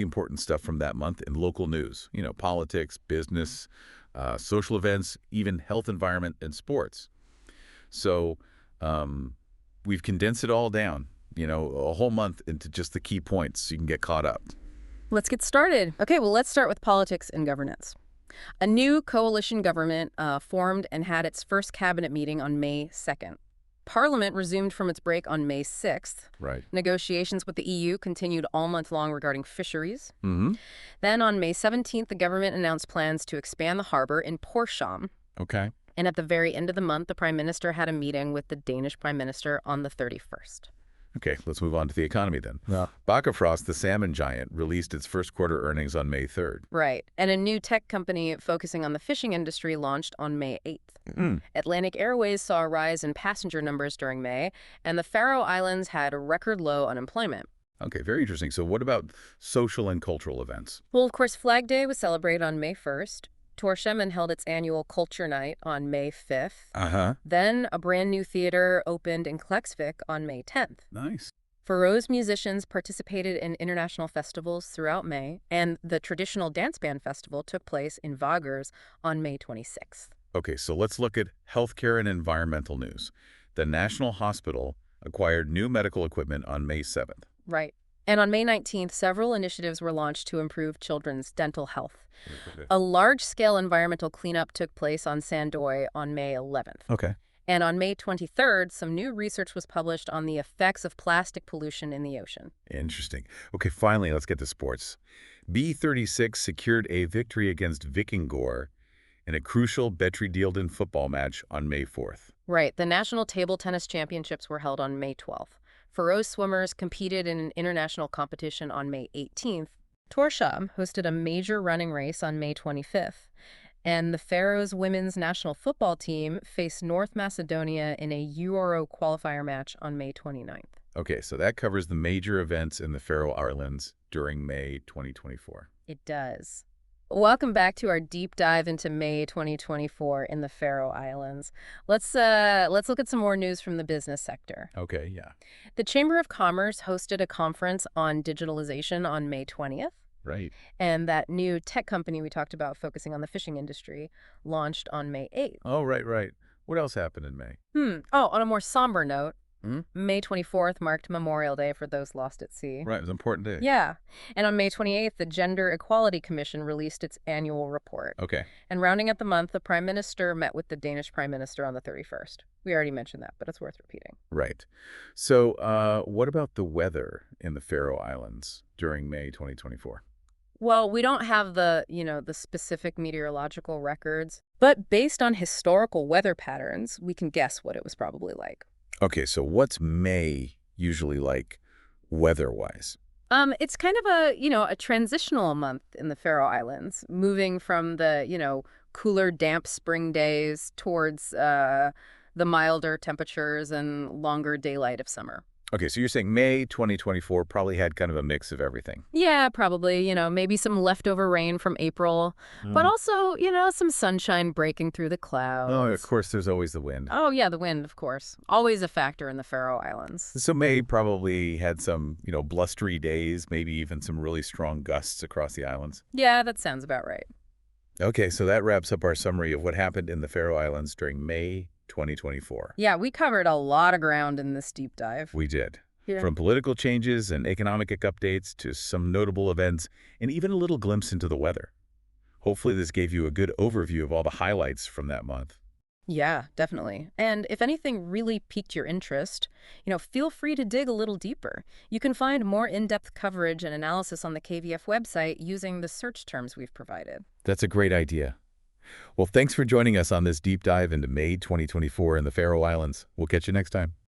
Important stuff from that month in local news, politics, business, social events, even health, environment, and sports. So we've condensed it all down, a whole month into just the key points so you can get caught up. Let's get started. Okay, well, let's start with politics and governance. A new coalition government formed and had its first cabinet meeting on May 2nd. Parliament resumed from its break on May 6th. Right. Negotiations with the EU continued all month long regarding fisheries. Mm-hmm. Then on May 17th, the government announced plans to expand the harbor in Porsham. Okay. And at the very end of the month, the Prime Minister had a meeting with the Danish Prime Minister on the 31st. Okay, let's move on to the economy then. Yeah. Bakkafrost, the salmon giant, released its first quarter earnings on May 3rd. Right. And a new tech company focusing on the fishing industry launched on May 8th. Atlantic Airways saw a rise in passenger numbers during May, and the Faroe Islands had record low unemployment. Okay, very interesting. So what about social and cultural events? Well, of course, Flag Day was celebrated on May 1st. Torshavn held its annual Culture Night on May 5th. Uh-huh. Then a brand new theater opened in Kleksvik on May 10th. Nice. Faroe's musicians participated in international festivals throughout May, and the traditional dance band festival took place in Vagers on May 26th. Okay, so let's look at healthcare and environmental news. The National Hospital acquired new medical equipment on May 7th. Right. And on May 19th, several initiatives were launched to improve children's dental health. A large-scale environmental cleanup took place on Sandoy on May 11th. Okay. And on May 23rd, some new research was published on the effects of plastic pollution in the ocean. Interesting. Okay, finally, let's get to sports. B36 secured a victory against Vikingor in a crucial Betri-Dealden football match on May 4th. Right. The National Table Tennis Championships were held on May 12th. Faroe swimmers competed in an international competition on May 18th. Torshavn hosted a major running race on May 25th. And the Faroes women's national football team faced North Macedonia in a Euro qualifier match on May 29th. Okay, so that covers the major events in the Faroe Islands during May 2024. It does. Welcome back to our deep dive into May 2024 in the Faroe Islands. Let's look at some more news from the business sector. Okay, yeah. The Chamber of Commerce hosted a conference on digitalization on May 20th. Right. And that new tech company we talked about focusing on the fishing industry launched on May 8th. Oh, right. What else happened in May? Oh, on a more somber note, May 24th marked Memorial Day for those lost at sea. Right, it was an important day. Yeah. And on May 28th, the Gender Equality Commission released its annual report. Okay. And rounding out the month, the Prime Minister met with the Danish Prime Minister on the 31st. We already mentioned that, but it's worth repeating. Right. So what about the weather in the Faroe Islands during May 2024? Well, we don't have the specific meteorological records, but based on historical weather patterns, we can guess what it was probably like. Okay, so what's May usually like weather-wise? It's kind of a transitional month in the Faroe Islands, moving from the, cooler, damp spring days towards the milder temperatures and longer daylight of summer. Okay, so you're saying May 2024 probably had kind of a mix of everything. Yeah, probably, maybe some leftover rain from April, but also, some sunshine breaking through the clouds. Oh, of course, there's always the wind. Oh, yeah, the wind, of course. Always a factor in the Faroe Islands. So May probably had some, blustery days, maybe even some really strong gusts across the islands. Yeah, that sounds about right. Okay, so that wraps up our summary of what happened in the Faroe Islands during May 2024. Yeah, we covered a lot of ground in this deep dive. We did. Yeah. From political changes and economic updates to some notable events and even a little glimpse into the weather. Hopefully this gave you a good overview of all the highlights from that month. Yeah, definitely. And if anything really piqued your interest, feel free to dig a little deeper. You can find more in-depth coverage and analysis on the KVF website using the search terms we've provided. That's a great idea. Well, thanks for joining us on this deep dive into May 2024 in the Faroe Islands. We'll catch you next time.